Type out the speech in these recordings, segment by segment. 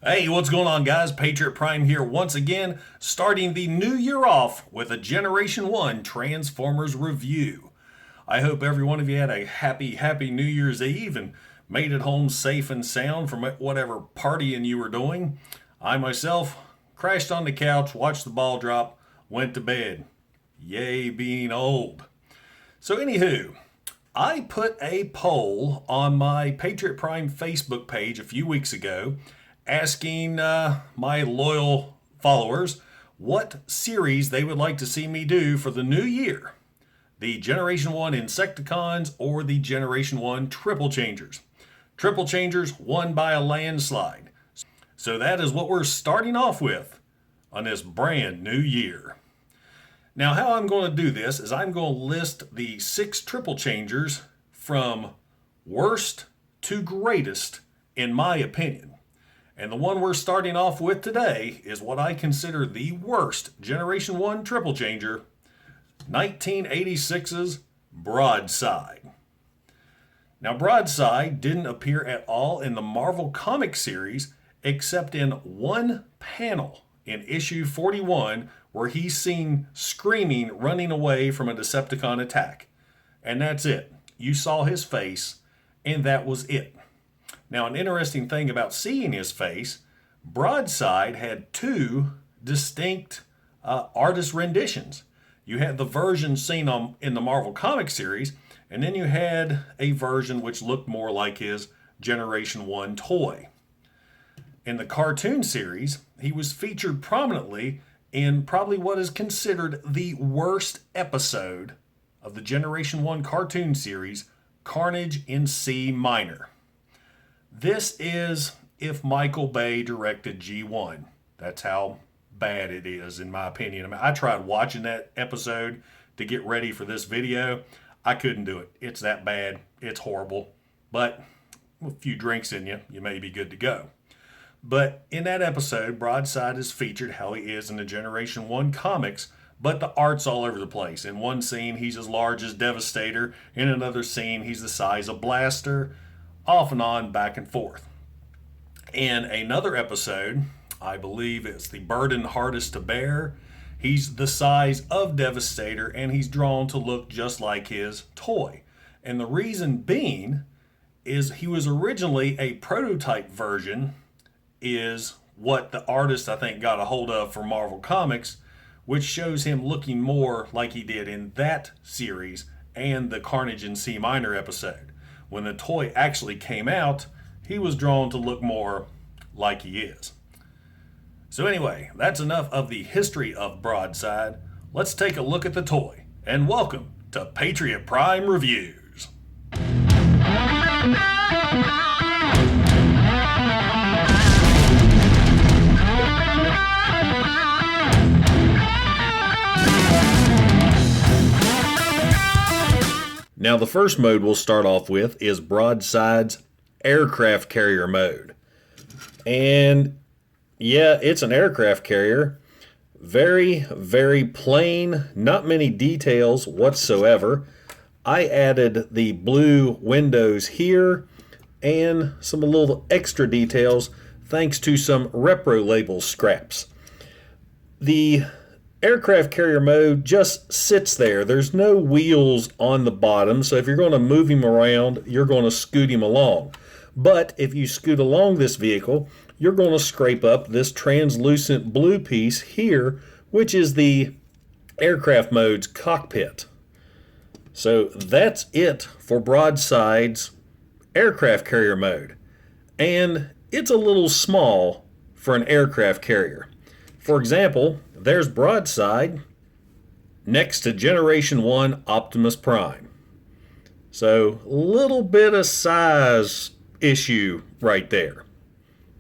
Hey, what's going on, guys? Patriot Prime here once again, starting the new year off with a Generation 1 Transformers review. I hope every one of you had a happy New Year's Eve and made it home safe and sound from whatever partying you were doing. I myself crashed on the couch, watched the ball drop, went to bed. Yay, being old. So anywho, I put a poll on my Patriot Prime Facebook page a few weeks ago asking my loyal followers what series they would like to see me do for the new year. The Generation 1 Insecticons or the Generation 1 Triplechangers. Triplechangers won by a landslide. So that is what we're starting off with on this brand new year. Now, how I'm going to do this is I'm going to list the 6 Triplechangers from worst to greatest in my opinion. And the one we're starting off with today is what I consider the worst Generation 1 Triplechanger, 1986's Broadside. Now, Broadside didn't appear at all in the Marvel comic series except in one panel in issue 41 where he's seen screaming running away from a Decepticon attack. And that's it. You saw his face, and that was it. Now, an interesting thing about seeing his face, Broadside had 2 distinct artist renditions. You had the version seen in the Marvel comic series, and then you had a version which looked more like his Generation 1 toy. In the cartoon series, he was featured prominently in probably what is considered the worst episode of the Generation 1 cartoon series, Carnage in C Minor. This is if Michael Bay directed G1. That's how bad it is, in my opinion. I mean, I tried watching that episode to get ready for this video. I couldn't do it. It's that bad. It's horrible. But with a few drinks in you, you may be good to go. But in that episode, Broadside is featured how he is in the Generation 1 comics, but the art's all over the place. In one scene, he's as large as Devastator. In another scene, he's the size of Blaster. Off and on, back and forth. In another episode, I believe it's the burden hardest to bear, he's the size of Devastator and he's drawn to look just like his toy. And the reason being is he was originally a prototype version, is what the artist I think got a hold of for Marvel Comics, which shows him looking more like he did in that series and the Carnage in C Minor episode. When the toy actually came out, he was drawn to look more like he is. So anyway, that's enough of the history of Broadside. Let's take a look at the toy, and welcome to Patriot Prime Reviews. Now, the first mode we'll start off with is Broadside's aircraft carrier mode. And yeah, it's an aircraft carrier. Very plain, not many details whatsoever. I added the blue windows here and some little extra details thanks to some repro label scraps. The aircraft carrier mode just sits there. There's no wheels on the bottom, so if you're going to move him around, you're going to scoot him along. But if you scoot along this vehicle, you're going to scrape up this translucent blue piece here, which is the aircraft mode's cockpit. So that's it for Broadside's aircraft carrier mode. And it's a little small for an aircraft carrier. For example, there's Broadside next to Generation 1 Optimus Prime. So, little bit of size issue right there.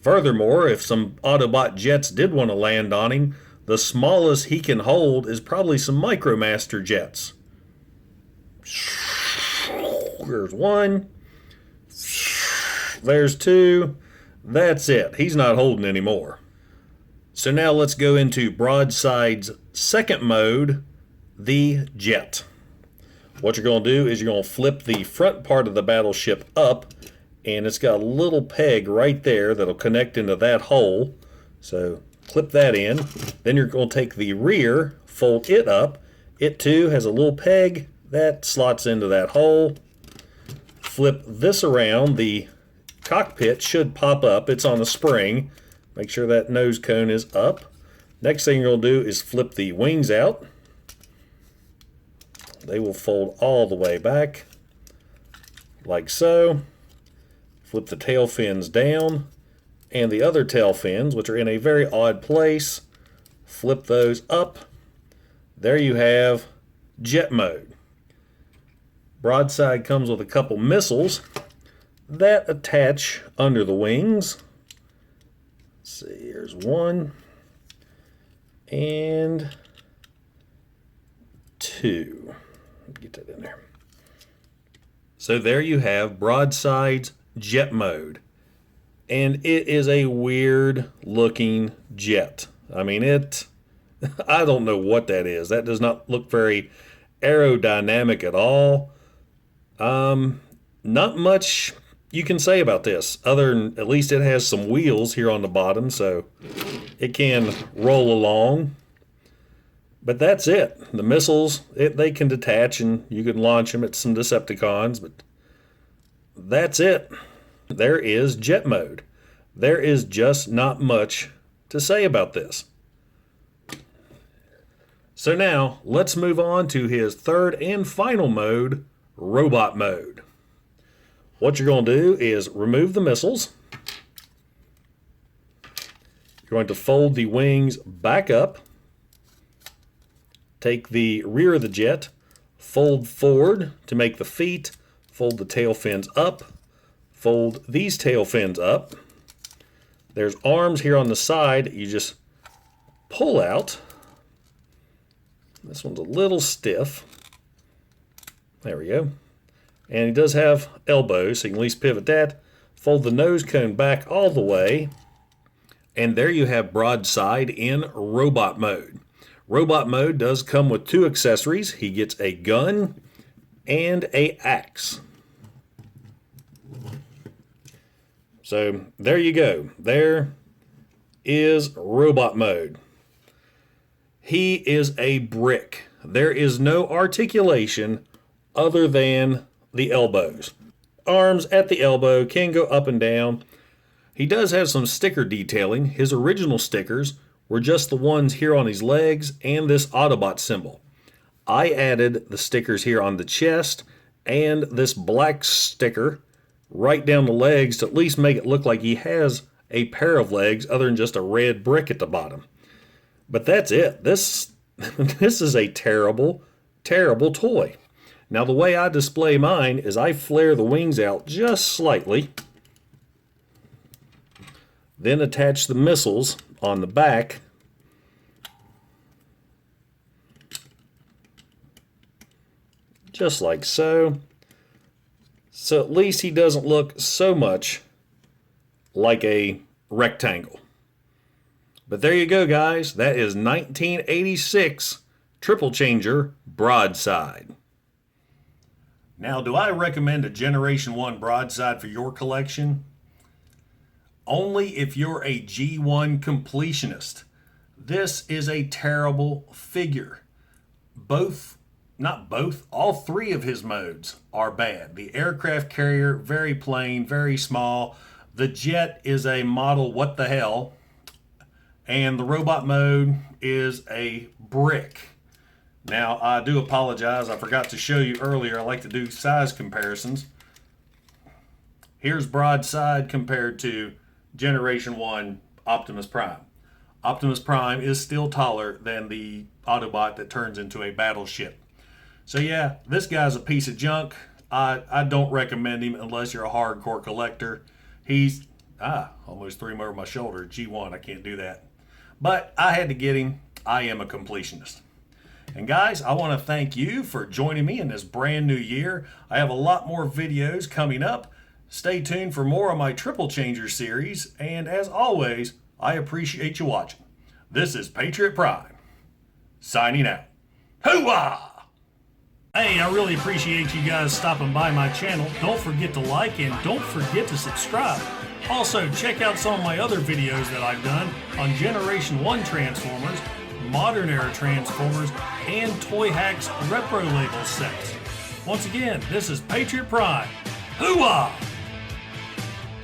Furthermore, if some Autobot jets did want to land on him, the smallest he can hold is probably some Micromaster jets. There's 1. There's 2. That's it. He's not holding any more. So now let's go into Broadside's second mode, the jet. What you're going to do is you're going to flip the front part of the battleship up and it's got a little peg right there that'll connect into that hole. So clip that in. Then you're going to take the rear, fold it up. It too has a little peg that slots into that hole. Flip this around. The cockpit should pop up. It's on a spring. Make sure that nose cone is up. Next thing you're going to do is flip the wings out. They will fold all the way back, like so. Flip the tail fins down, and the other tail fins, which are in a very odd place, flip those up. There you have jet mode. Broadside comes with a couple missiles that attach under the wings. Let's see, here's one and two. Get that in there. So there you have Broadside's jet mode. And it is a weird looking jet. I mean, I don't know what that is. That does not look very aerodynamic at all. Not much you can say about this, other than at least it has some wheels here on the bottom, so it can roll along. But that's it. The missiles, they can detach and you can launch them at some Decepticons, but that's it. There is jet mode. There is just not much to say about this. So now, let's move on to his third and final mode, robot mode. What you're going to do is remove the missiles. You're going to fold the wings back up. Take the rear of the jet, fold forward to make the feet, fold the tail fins up, fold these tail fins up. There's arms here on the side you just pull out. This one's a little stiff. There we go. And he does have elbows, so you can at least pivot that. Fold the nose cone back all the way. And there you have Broadside in robot mode. Robot mode does come with two accessories. He gets a gun and an axe. So there you go. There is robot mode. He is a brick. There is no articulation other than the elbows. Arms at the elbow can go up and down. He does have some sticker detailing. His original stickers were just the ones here on his legs and this Autobot symbol. I added the stickers here on the chest and this black sticker right down the legs to at least make it look like he has a pair of legs other than just a red brick at the bottom. But that's it. This is a terrible, terrible toy. Now the way I display mine is I flare the wings out just slightly, then attach the missiles on the back, just like so. So at least he doesn't look so much like a rectangle. But there you go, guys. That is 1986 Triple Changer Broadside. Now, do I recommend a Generation 1 Broadside for your collection? Only if you're a G1 completionist. This is a terrible figure. All three of his modes are bad. The aircraft carrier, very plain, very small. The jet is a model what the hell. And the robot mode is a brick. Now, I do apologize. I forgot to show you earlier. I like to do size comparisons. Here's Broadside compared to Generation 1 Optimus Prime. Optimus Prime is still taller than the Autobot that turns into a battleship. So yeah, this guy's a piece of junk. I don't recommend him unless you're a hardcore collector. He's, almost threw him over my shoulder. G1, I can't do that. But I had to get him. I am a completionist. And guys, I want to thank you for joining me in this brand new year. I have a lot more videos coming up. Stay tuned for more of my Triple Changer series. And as always, I appreciate you watching. This is Patriot Prime, signing out. Hoo-ah! Hey, I really appreciate you guys stopping by my channel. Don't forget to like and don't forget to subscribe. Also, check out some of my other videos that I've done on Generation 1 Transformers, Modern Era Transformers, and Toy Hacks Repro Label sets. Once again, this is Patriot Prime. Hoo-ah!